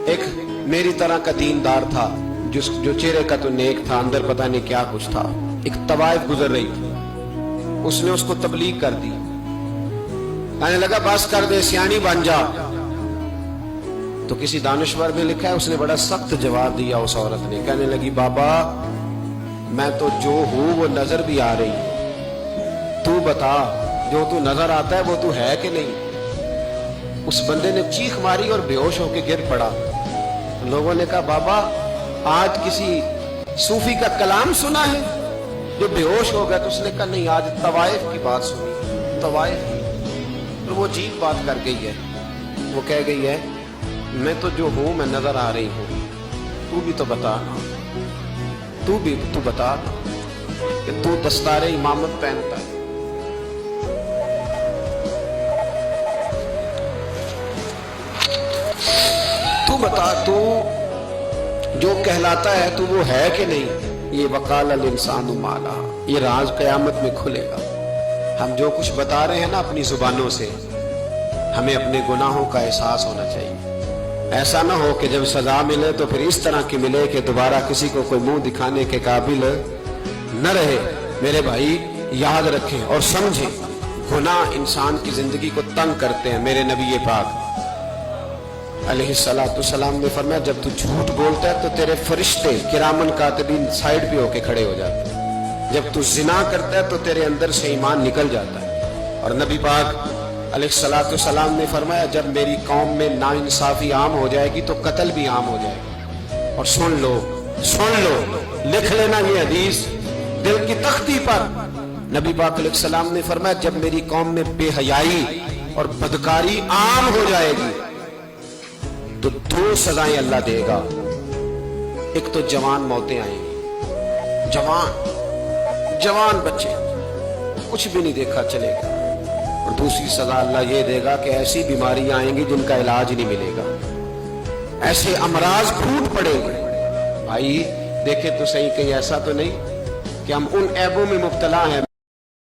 ایک میری طرح کا دیندار تھا جو چہرے کا تو نیک تھا، اندر پتہ نہیں کیا کچھ تھا. ایک طوائف گزر رہی تھی، اس نے اس کو تبلیغ کر دی. کہنے لگا بس کر دے، سیانی بن جا. تو کسی دانشور میں لکھا ہے اس نے بڑا سخت جواب دیا اس عورت نے. کہنے لگی بابا میں تو جو ہوں وہ نظر بھی آ رہی، تو بتا جو تو نظر آتا ہے وہ تو ہے کہ نہیں. اس بندے نے چیخ ماری اور بے ہوش ہو کے گر پڑا. لوگوں نے کہا بابا آج کسی صوفی کا کلام سنا ہے جو بے ہوش ہو گیا؟ تو اس نے کہا نہیں، آج طوائف کی بات سنی. طوائف کی. اور وہ عجیب بات کر گئی ہے. وہ کہہ گئی ہے میں تو جو ہوں میں نظر آ رہی ہوں، تو بھی تو بتا نا، تو بتا نا کہ تو دستار امامت پہنتا ہے. تو بتا تو جو کہلاتا ہے تو وہ ہے کہ نہیں. یہ وقال الانسان ما لہا، یہ راز قیامت میں کھلے گا. ہم جو کچھ بتا رہے ہیں نا اپنی زبانوں سے، ہمیں اپنے گناہوں کا احساس ہونا چاہیے. ایسا نہ ہو کہ جب سزا ملے تو پھر اس طرح کی ملے کہ دوبارہ کسی کو کوئی منہ دکھانے کے قابل نہ رہے. میرے بھائی یاد رکھیں اور سمجھیں، گناہ انسان کی زندگی کو تنگ کرتے ہیں. میرے نبی پاک علیہ السلام نے فرمایا جب تو جھوٹ بولتا ہے تو تیرے فرشتے کرامن کاتبین سائیڈ پہ ہو کے کھڑے ہو جاتے ہیں. جب تو زنا کرتا ہے تو تیرے اندر سے ایمان نکل جاتا ہے. اور نبی پاک علیہ السلام نے فرمایا جب میری قوم میں ناانصافی عام ہو جائے گی تو قتل بھی عام ہو جائے گا. اور سن لو لکھ لینا یہ حدیث دل کی تختی پر. نبی پاک علیہ السلام نے فرمایا جب میری قوم میں بے حیائی اور بدکاری عام ہو جائے گی تو دو سزائیں اللہ دے گا. ایک تو جوان موتیں آئیں گی، جوان بچے کچھ بھی نہیں دیکھا چلے گا. اور دوسری سزا اللہ یہ دے گا کہ ایسی بیماریاں آئیں گی جن کا علاج نہیں ملے گا، ایسے امراض پھوٹ پڑیں گے. بھائی دیکھیں تو صحیح، کہیں ایسا تو نہیں کہ ہم ان عیبوں میں مبتلا ہیں